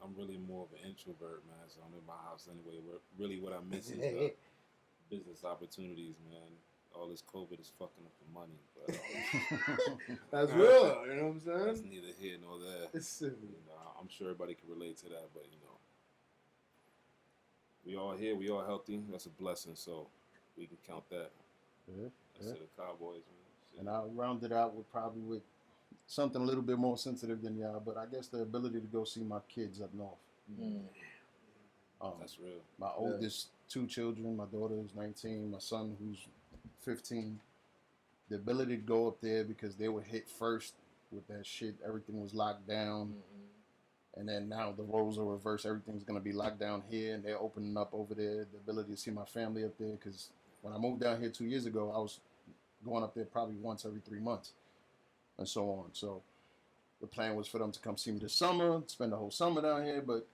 I'm really more of an introvert, man. So I'm in my house anyway. Really, what I miss is business opportunities, man. All this COVID is fucking up the money, but That's real. You know what I'm that's saying? neither here nor there. It's You know, I'm sure everybody can relate to that, but you know, we all here, we all healthy. That's a blessing, so we can count that. Yeah, That's yeah. to the Cowboys, man. Shit. And I'll round it out with probably something a little bit more sensitive than y'all, but I guess the ability to go see my kids up north. Mm. That's real. My oldest two children, my daughter who's 19, my son who's 15. The ability to go up there because they were hit first with that shit. Everything was locked down. Mm-hmm. And then now the roles are reversed. Everything's going to be locked down here, and they're opening up over there. The ability to see my family up there, because when I moved down here 2 years ago, I was going up there probably once every 3 months and so on. So the plan was for them to come see me this summer, spend the whole summer down here, but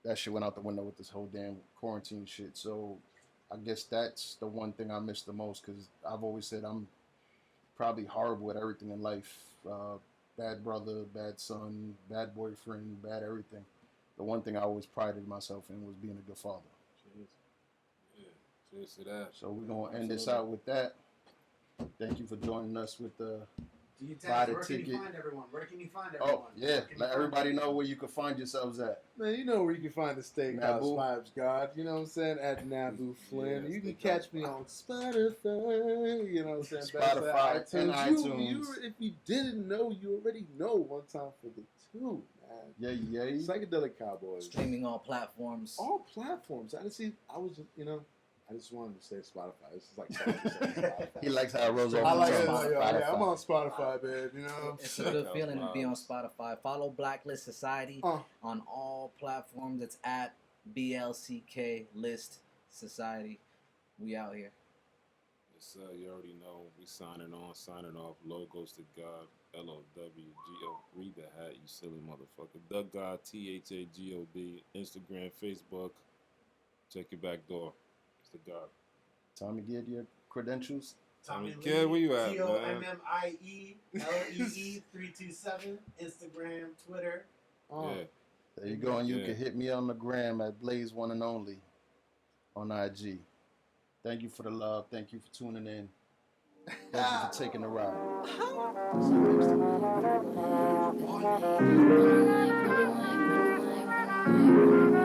that shit went out the window with this whole damn quarantine shit. So I guess that's the one thing I miss the most, because I've always said I'm probably horrible at everything in life. Bad brother, bad son, bad boyfriend, bad everything. The one thing I always prided myself in was being a good father. Yeah, cheers to that. So we're going to end this out with that. Thank you for joining us with the Do you buy tell the where can you ticket. find everyone? Where can you find everyone? Oh, yeah. Where can you Let find everybody know everyone? where you can find yourselves at. Man, you know where you can find the Steakhouse Nabu. Vibes God. You know what I'm saying? At Nabu Flynn. Yeah, You can Steakhouse catch me on Spotify. You know what I'm saying? Spotify and iTunes. You, if you didn't know, you already know. One time for the two, man. Yeah, yeah. Psychedelic Kowboys. Streaming all platforms. All platforms. I just wanted to say Spotify. This is like Spotify. He likes how it rolls off I the like it. tongue. Yeah, I'm on Spotify, babe. You know. It's a good feeling to be on Spotify. Follow Blacklist Society on all platforms. It's at BLCK List Society. We out here. Yes, sir. You already know. We signing on, signing off. Logos to God. LOWGO. Read the hat, you silly motherfucker. The God, THAGOD. Instagram, Facebook. Check your back door. It's the God. Tommy, get your credentials. Tommie Kid, Lee, where you at, TOMMIELEE 327. Instagram, Twitter. Yeah. There you go, and you Yeah. can hit me on the gram at Blaze One and Only on IG. Thank you for the love. Thank you for tuning in. Thank you for taking the ride. See you next time.